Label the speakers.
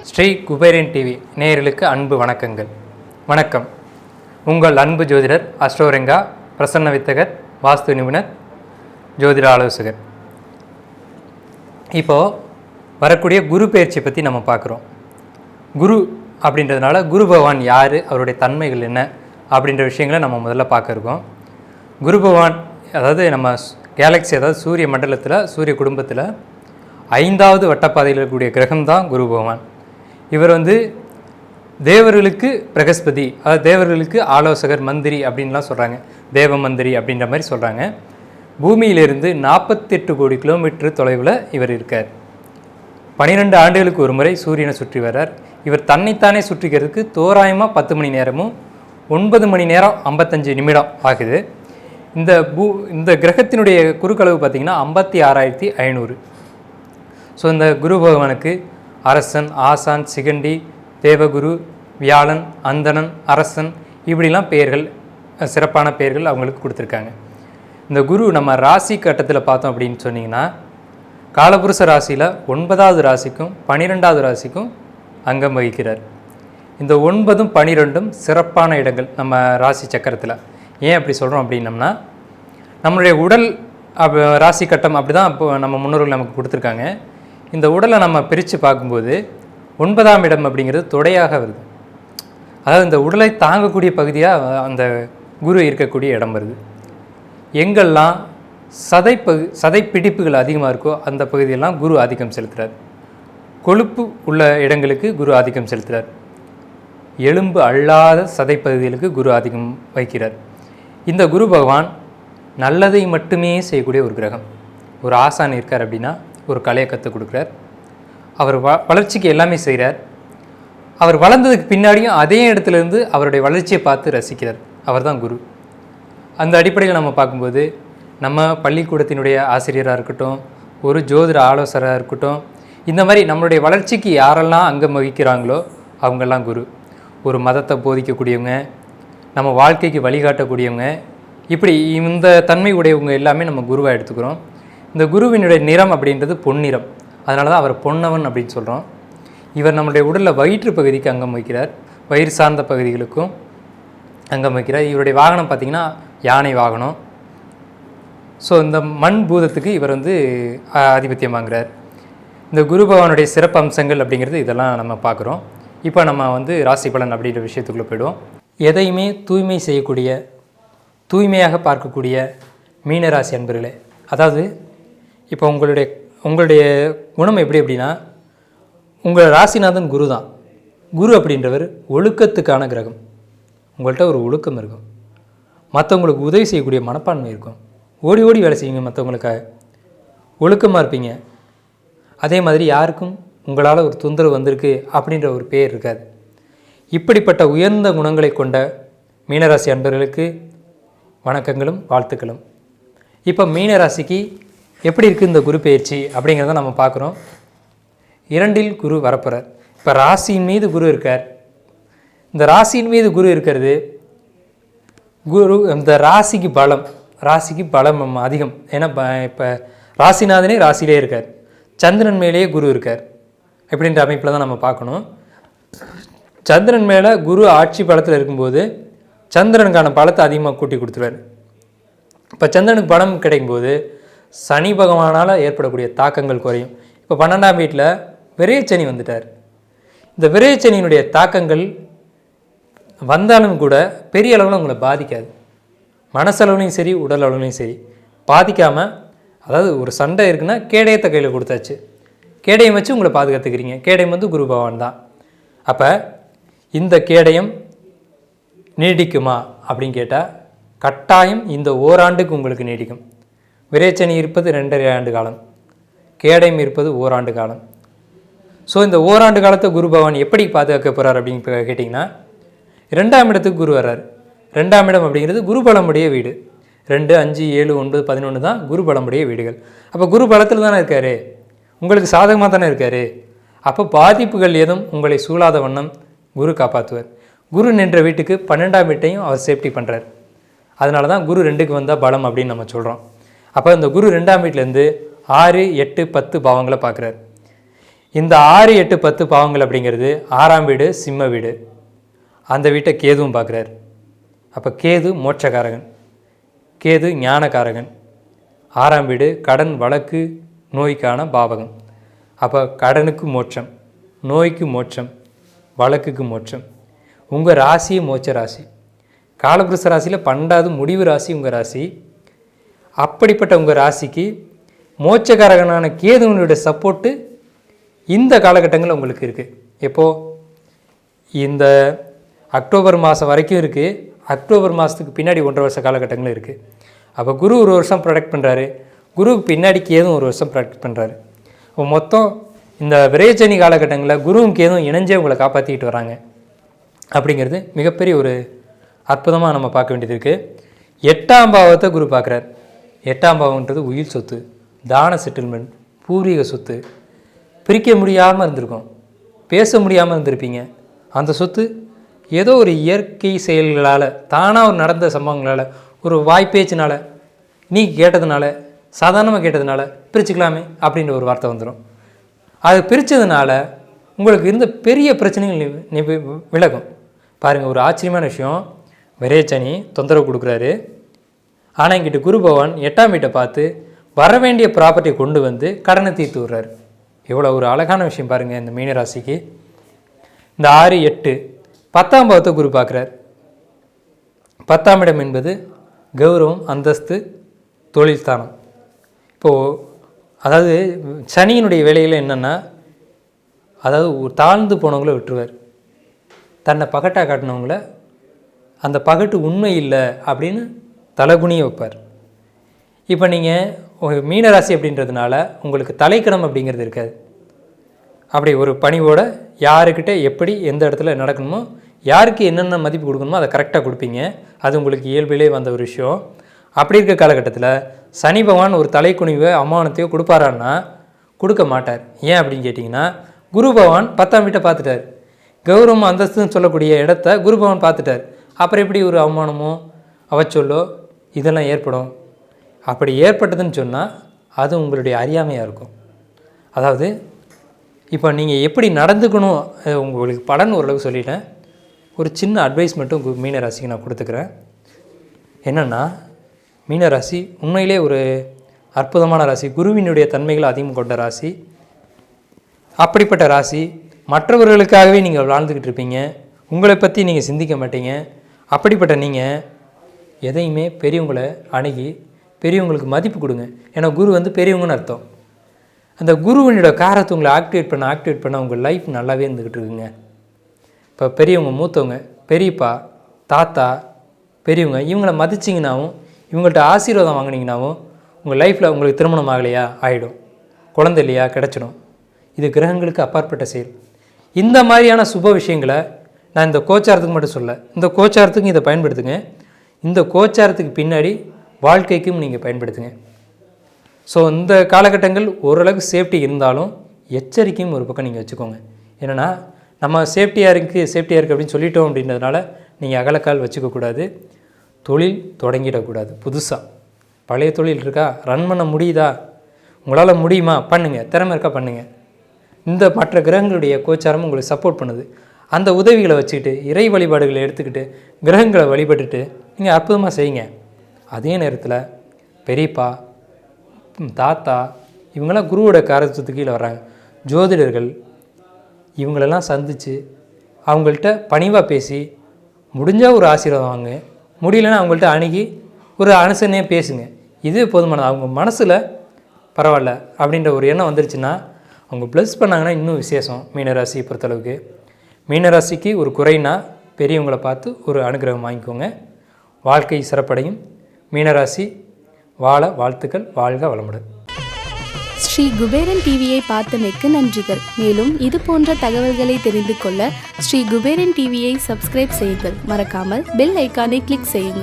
Speaker 1: Sri Kuberan TV நேயர்களுக்கு அன்பு வணக்கங்கள். வணக்கம். உங்கள் அன்பு ஜோதிடர் அஸ்ட்ரோரெங்கா, பிரசன்ன வித்தகர், வாஸ்து நிபுணர், ஜோதிட ஆலோசகர். இப்போது வரக்கூடிய குரு பெயர்ச்சியை பற்றி நம்ம பார்க்குறோம். குரு அப்படின்றதுனால குரு பகவான் யார், அவருடைய தன்மைகள் என்ன அப்படின்ற விஷயங்களை நம்ம முதல்ல பார்க்க இருக்கோம். குரு பகவான் அதாவது நம்ம கேலக்ஸி, அதாவது சூரிய மண்டலத்தில், சூரிய குடும்பத்தில் 5வது வட்டப்பாதையில் இருக்கக்கூடிய கிரகம் தான் குரு பகவான். இவர் தேவர்களுக்கு பிரகஸ்பதி, அதாவது தேவர்களுக்கு ஆலோசகர், மந்திரி அப்படின்லாம் சொல்கிறாங்க. தேவ மந்திரி அப்படின்ற மாதிரி சொல்கிறாங்க. பூமியிலிருந்து 48 கோடி கிலோமீட்டர் தொலைவில் இவர் இருக்கார். 12 ஆண்டுகளுக்கு ஒரு முறை சூரியனை சுற்றி வர்றார். இவர் தன்னைத்தானே சுற்றிக்கிறதுக்கு தோராயமாக 10 மணி நேரமும் 9 மணி நேரம் 55 நிமிடம் ஆகுது. இந்த கிரகத்தினுடைய குறுக்களவு பார்த்திங்கன்னா 56,500. ஸோ இந்த குரு பகவானுக்கு அரசன், ஆசான், சிகண்டி, தேவகுரு, வியாழன், அந்தணன், அரசன் இப்படிலாம் பெயர்கள், சிறப்பான பெயர்கள் அவங்களுக்கு கொடுத்துருக்காங்க. இந்த குரு நம்ம ராசி கட்டத்தில் பார்த்தோம் அப்படின்னு சொன்னிங்கன்னா, காலபுருஷ ராசியில் 9வது ராசிக்கும் 12வது ராசிக்கும் அங்கம் வகிக்கிறார். இந்த 9ம் 12ம் சிறப்பான இடங்கள் நம்ம ராசி சக்கரத்தில். ஏன் அப்படி சொல்கிறோம் அப்படின்னம்னா, நம்மளுடைய உடல் ராசி கட்டம் அப்படி தான் இப்போ நம்ம முன்னோர்கள் நமக்கு கொடுத்துருக்காங்க. இந்த உடலை நம்ம பிரித்து பார்க்கும்போது 9ஆம் இடம் அப்படிங்கிறது தொடையாக வருது. அதாவது இந்த உடலை தாங்கக்கூடிய பகுதியாக அந்த குரு இருக்கக்கூடிய இடம் வருது. எங்கெல்லாம் சதை பிடிப்புகள் அதிகமாக இருக்கோ அந்த பகுதியெல்லாம் குரு ஆதிக்கம் செலுத்துகிறார். கொழுப்பு உள்ள இடங்களுக்கு குரு ஆதிக்கம் செலுத்துகிறார். எலும்பு அல்லாத சதை பகுதிகளுக்கு குரு ஆதிக்கம் வைக்கிறார். இந்த குரு பகவான் நல்லதை மட்டுமே செய்யக்கூடிய ஒரு கிரகம். ஒரு ஆசான் இருக்கார் அப்படின்னா ஒரு கலையை கற்றுக் கொடுக்குறார். அவர் வளர்ச்சிக்கு எல்லாமே செய்கிறார். அவர் வளர்ந்ததுக்கு பின்னாடியும் அதே இடத்துலேருந்து அவருடைய வளர்ச்சியை பார்த்து ரசிக்கிறார். அவர் தான் குரு. அந்த அடிப்படையில் நம்ம பார்க்கும்போது நம்ம பள்ளிக்கூடத்தினுடைய ஆசிரியராக இருக்கட்டும், ஒரு ஜோதிட ஆலோசகராக இருக்கட்டும், இந்த மாதிரி நம்மளுடைய வளர்ச்சிக்கு யாரெல்லாம் அங்கம் வகிக்கிறாங்களோ அவங்கெல்லாம் குரு. ஒரு மதத்தை போதிக்கக்கூடியவங்க, நம்ம வாழ்க்கைக்கு வழிகாட்டக்கூடியவங்க, இப்படி இந்த தன்மை உடையவங்க எல்லாமே நம்ம குருவாக எடுத்துக்கிறோம். இந்த குருவினுடைய நிறம் அப்படின்றது பொன்னிறம். அதனால தான் அவர் பொன்னவன் அப்படின்னு சொல்கிறோம். இவர் நம்மளுடைய உடலில் வயிற்று பகுதிக்கு அங்கம் வகிக்கிறார். வயிறு சார்ந்த பகுதிகளுக்கும் அங்கம் வகிக்கிறார். இவருடைய வாகனம் பார்த்திங்கன்னா யானை வாகனம். ஸோ இந்த மண் பூதத்துக்கு இவர் ஆதிபத்தியம் வாங்குகிறார். இந்த குரு பகவானுடைய சிறப்பு அம்சங்கள் அப்படிங்கிறது இதெல்லாம் நம்ம பார்க்குறோம். இப்போ நம்ம ராசி பலன் அப்படின்ற விஷயத்துக்குள்ளே போய்டுவோம். எதையுமே தூய்மை செய்யக்கூடிய, தூய்மையாக பார்க்கக்கூடிய மீனராசி அன்பர்களே, அதாவது இப்போ உங்களுடைய குணம் எப்படி அப்படின்னா, உங்கள் ராசிநாதன் குரு தான். குரு அப்படின்றவர் ஒழுக்கத்துக்கான கிரகம். உங்கள்கிட்ட ஒரு ஒழுக்கம் இருக்கும். மற்றவங்களுக்கு உதவி செய்யக்கூடிய மனப்பான்மை இருக்கும். ஓடி ஓடி வேலை செய்வீங்க மற்றவங்களுக்காக. ஒழுக்கமாக இருப்பீங்க. அதே மாதிரி யாருக்கும் உங்களால் ஒரு தொந்தரவு வந்திருக்கு அப்படின்ற ஒரு பேர் இருக்காது. இப்படிப்பட்ட உயர்ந்த குணங்களை கொண்ட மீனராசி அன்பர்களுக்கு வணக்கங்களும் வாழ்த்துக்களும். இப்போ மீனராசிக்கு எப்படி இருக்குது இந்த குரு பெயர்ச்சி அப்படிங்கிறத நம்ம பார்க்குறோம். 2ல் குரு வரப்போகிறார். இப்போ ராசியின் மீது குரு இருக்கார். இந்த ராசியின் மீது குரு இருக்கிறது, குரு இந்த ராசிக்கு பலம் அதிகம். ஏன்னா இப்போ ராசிநாதனே ராசியிலே இருக்கார். சந்திரன் மேலேயே குரு இருக்கார். எப்படின்ற அமைப்பில் தான் நம்ம பார்க்கணும். சந்திரன் மேலே குரு ஆட்சி பலத்தில் இருக்கும்போது சந்திரனுக்கான பலத்தை அதிகமாக கூட்டி கொடுத்துருவார். இப்போ சந்திரனுக்கு பலம் கிடைக்கும்போது சனி பகவானால் ஏற்படக்கூடிய தாக்கங்கள் குறையும். இப்போ 12ஆம் வீட்டில் விரயச்சனி வந்துட்டார். இந்த விரயச்சனியினுடைய தாக்கங்கள் வந்தாலும் கூட பெரிய அளவில் உங்களை பாதிக்காது. மனசளவுலையும் சரி, உடல் அளவுலையும் சரி பாதிக்காமல், அதாவது ஒரு சண்டை இருக்குன்னா கேடயத்தை கையில் கொடுத்தாச்சு, கேடயம் வச்சு உங்களை பாதுகாத்துக்கிறீங்க. கேடயம் குரு பகவான் தான். அப்போ இந்த கேடயம் நீடிக்குமா அப்படின்னு கேட்டால் கட்டாயம் இந்த ஓராண்டுக்கு உங்களுக்கு நீடிக்கும். விரேச்சனி இருப்பது 2.5 ஆண்டு காலம், கேடயம் இருப்பது ஓராண்டு காலம். ஸோ இந்த ஓராண்டு காலத்தை குரு பகவான் எப்படி பாதுகாக்க போகிறார் அப்படின்னு கேட்டிங்கன்னா, 2ஆம் இடத்துக்கு குரு வர்றார். 2ஆம் இடம் அப்படிங்கிறது குரு பலமுடைய வீடு. 2, 5, 7, 9, 11 தான் குரு பலமுடைய வீடுகள். அப்போ குரு பலத்தில் தானே இருக்கார், உங்களுக்கு சாதகமாக தானே இருக்கார். அப்போ பாதிப்புகள் எதுவும் உங்களை சூழாத வண்ணம் குரு காப்பாற்றுவார். குரு நின்ற வீட்டுக்கு 12ஆம் வீட்டையும் அவர் சேஃப்டி பண்ணுறார். அதனால தான் குரு 2க்கு வந்தால் பலம் அப்படின்னு நம்ம சொல்கிறோம். அப்போ இந்த குரு 2ஆம் வீட்டிலேருந்து 6, 8, 10 பாவங்களை பார்க்குறாரு. இந்த 6, 8, 10 பாவங்கள் அப்படிங்கிறது 6ஆம் வீடு சிம்ம வீடு. அந்த வீட்டை கேதுவும் பார்க்குறாரு. அப்போ கேது மோட்சக்காரகன், கேது ஞானக்காரகன். 6ஆம் வீடு கடன் வழக்கு நோய்க்கான பாவகம். அப்போ கடனுக்கு மோட்சம், நோய்க்கு மோட்சம், வழக்குக்கு மோட்சம். உங்கள் ராசியே மோட்ச ராசி. காலபுருஷ ராசியில் 12வது முடிவு ராசி உங்கள் ராசி. அப்படிப்பட்ட உங்கள் ராசிக்கு மோட்சக்காரகனான கேதுவனுடைய சப்போர்ட்டு இந்த காலகட்டங்களில் உங்களுக்கு இருக்குது. எப்போது? இந்த அக்டோபர் மாதம் வரைக்கும் இருக்குது. அக்டோபர் மாதத்துக்கு பின்னாடி 1.5 வருஷ காலகட்டங்களும் இருக்குது. அப்போ குரு 1 வருஷம் ப்ரொடெக்ட் பண்ணுறாரு, குருவுக்கு பின்னாடி கேதும் 1 வருஷம் ப்ரொடெக்ட் பண்ணுறாரு. இப்போ மொத்தம் இந்த விரயச்சனி காலகட்டங்களில் குருவும் கேதும் இணைஞ்சே உங்களை காப்பாற்றிக்கிட்டு வராங்க. அப்படிங்கிறது மிகப்பெரிய ஒரு அற்புதமாக நம்ம பார்க்க வேண்டியது இருக்குது. 8ஆம் பாவத்தை குரு பார்க்குறார். 8ஆம் பாவம்ன்றது உயிர் சொத்து, தான செட்டில்மெண்ட், பூர்வீக சொத்து. பிரிக்க முடியாமல் இருந்திருக்கும், பேச முடியாமல் இருந்திருப்பீங்க. அந்த சொத்து ஏதோ ஒரு இயற்கை செயல்களால், தானாக ஒரு நடந்த சம்பவங்களால், ஒரு வாய்ப்பேச்சினால், நீ கேட்டதுனால, சாதாரணமாக கேட்டதுனால பிரிச்சுக்கலாமே அப்படின்ற ஒரு வார்த்தை வந்துடும். அது பிரித்ததுனால உங்களுக்கு இருந்த பெரிய பிரச்சனைகள் விலகும். பாருங்கள், ஒரு ஆச்சரியமான விஷயம். விரயச்சனி தொந்தரவு கொடுக்குறாரு. ஆனால் இங்கிட்ட குரு பகவான் 8ஆம் வீட்டை பார்த்து வர வேண்டிய ப்ராப்பர்ட்டியை கொண்டு வந்து கடனை தீர்த்து விடுறாரு. எவ்வளோ ஒரு அழகான விஷயம் பாருங்கள் இந்த மீனராசிக்கு. இந்த 6, 8, 10ஆம் பாவத்தை குரு பார்க்குறார். 10ஆம் இடம் என்பது கௌரவம், அந்தஸ்து, தொழில் ஸ்தானம். இப்போது அதாவது சனியினுடைய வேலையில் என்னென்னா, அதாவது ஒரு தாழ்ந்து போனவங்கள விட்டுருவார். தன்னை பகட்டாக காட்டினவங்கள அந்த பகட்டு உண்மை இல்லை அப்படின்னு தலைகுனிய வைப்பார். இப்போ நீங்கள் மீனராசி அப்படின்றதுனால உங்களுக்கு தலைக்கணம் அப்படிங்கிறது இருக்காது. அப்படி ஒரு பணிவோட யாருக்கிட்ட எப்படி எந்த இடத்துல நடக்கணுமோ, யாருக்கு என்னென்ன மதிப்பு கொடுக்கணுமோ அதை கரெக்டாக கொடுப்பீங்க. அது உங்களுக்கு இயல்பிலே வந்த ஒரு விஷயம். அப்படி இருக்க காலகட்டத்தில் சனி பகவான் ஒரு தலைக்குனிவை அவமானத்தையோ கொடுப்பாரான்னா கொடுக்க மாட்டார். ஏன் அப்படின்னு கேட்டிங்கன்னா, குரு பகவான் 10ஆம் வீட்டை பார்த்துட்டார். கௌரவம் அந்தஸ்துன்னு சொல்லக்கூடிய இடத்த குரு பகவான் பார்த்துட்டார். அப்புறம் எப்படி ஒரு அவமானமோ அவச்சொல்லோ இதெல்லாம் ஏற்படும்? அப்படி ஏற்பட்டதுன்னு சொன்னால் அது உங்களுடைய அறியாமையாக இருக்கும். அதாவது இப்போ நீங்கள் எப்படி நடந்துக்கணும் உங்களுக்கு பலன் ஓரளவுக்கு சொல்லிட்டேன். ஒரு சின்ன அட்வைஸ் மட்டும் மீனராசிக்கு நான் கொடுத்துக்கிறேன். என்னென்னா, மீனராசி உண்மையிலே ஒரு அற்புதமான ராசி, குருவினுடைய தன்மைகள் அதிகம் கொண்ட ராசி. அப்படிப்பட்ட ராசி. மற்றவர்களுக்காகவே நீங்கள் வாழ்ந்துக்கிட்டு இருப்பீங்க, உங்களை பற்றி நீங்கள் சிந்திக்க மாட்டீங்க. அப்படிப்பட்ட நீங்கள் எதையுமே பெரியவங்களை அணுகி பெரியவங்களுக்கு மதிப்பு கொடுங்க. ஏன்னா குரு வந்து பெரியவங்கன்னு அர்த்தம். அந்த குருவினோட காரத்தை உங்களை ஆக்டிவேட் பண்ண உங்கள் லைஃப் நல்லாவே இருந்துக்கிட்டு இருக்குங்க. இப்போ பெரியவங்க, மூத்தவங்க, பெரியப்பா, தாத்தா, பெரியவங்க இவங்களை மதிச்சிங்கனாவும், இவங்கள்ட்ட ஆசீர்வாதம் வாங்கினீங்கனாவும் உங்கள் லைஃப்பில் உங்களுக்கு திருமணம் ஆகலையா ஆகிடும், குழந்தை இல்லையா கிடச்சிடும். இது கிரகங்களுக்கு அப்பாற்பட்ட செயல். இந்த மாதிரியான சுப விஷயங்களை நான் இந்த கோச்சாரத்துக்கு மட்டும் சொல்ல, இந்த கோச்சாரத்துக்கும் இதை பயன்படுத்துங்க. இந்த கோச்சாரத்துக்கு பின்னாடி வாழ்க்கைக்கும் நீங்கள் பயன்படுத்துங்க. ஸோ இந்த காலகட்டங்கள் ஓரளவுக்கு சேஃப்டி இருந்தாலும் எச்சரிக்கையும் ஒரு பக்கம் நீங்கள் வச்சுக்கோங்க. என்னென்னா, நம்ம சேஃப்டியாக இருக்குது அப்படின்னு சொல்லிட்டோம் அப்படின்றதுனால நீங்கள் அகலக்கால் வச்சுக்கக்கூடாது. தொழில் தொடங்கிடக்கூடாது. புதுசாக பழைய தொழில் இருக்கா, ரன் பண்ண முடியுதா, உங்களால் முடியுமா, பண்ணுங்கள். திறமை இருக்கா, பண்ணுங்கள். இந்த மற்ற கிரகங்களுடைய கோச்சாரமும் உங்களுக்கு சப்போர்ட் பண்ணுது. அந்த உதவிகளை வச்சுக்கிட்டு, இறை வழிபாடுகளை எடுத்துக்கிட்டு, கிரகங்களை வழிபட்டுட்டு நீங்கள் அற்புதமாக செய்யுங்க. அதே நேரத்தில் பெரியப்பா, தாத்தா இவங்கெல்லாம் குருவோட காரத்துவத்துக்கு கீழே வர்றாங்க. ஜோதிடர்கள் இவங்களெல்லாம் சந்தித்து அவங்கள்ட்ட பணிவாக பேசி முடிஞ்சால் ஒரு ஆசீர்வாதம் வாங்க, முடியலன்னா அவங்கள்ட்ட அணுகி ஒரு அனுசரணையாக பேசுங்க. இது போதுமானது. அவங்க மனசில் பரவாயில்ல அப்படின்ற ஒரு எண்ணம் வந்துருச்சுன்னா அவங்க ப்ளஸ் பண்ணாங்கன்னா இன்னும் விசேஷம். மீனராசியை பொறுத்தளவுக்கு மீனராசிக்கு ஒரு குறைனா பெரியவங்களை பார்த்து ஒரு அனுகிரகம் வாங்கிக்கோங்க. வாழ்க்கை சிறப்படையும். மீனராசி வாழ வாழ்த்துக்கள். வாழ்க வளமுடன்.
Speaker 2: ஸ்ரீ குபேரன் டிவியை பார்த்தமைக்கு நன்றிகள். மேலும் இது போன்ற தகவல்களை தெரிந்து கொள்ள ஸ்ரீ குபேரன் டிவியை சப்ஸ்கிரைப் செய்யுங்கள். மறக்காமல் பெல் ஐக்கானை கிளிக் செய்யுங்கள்.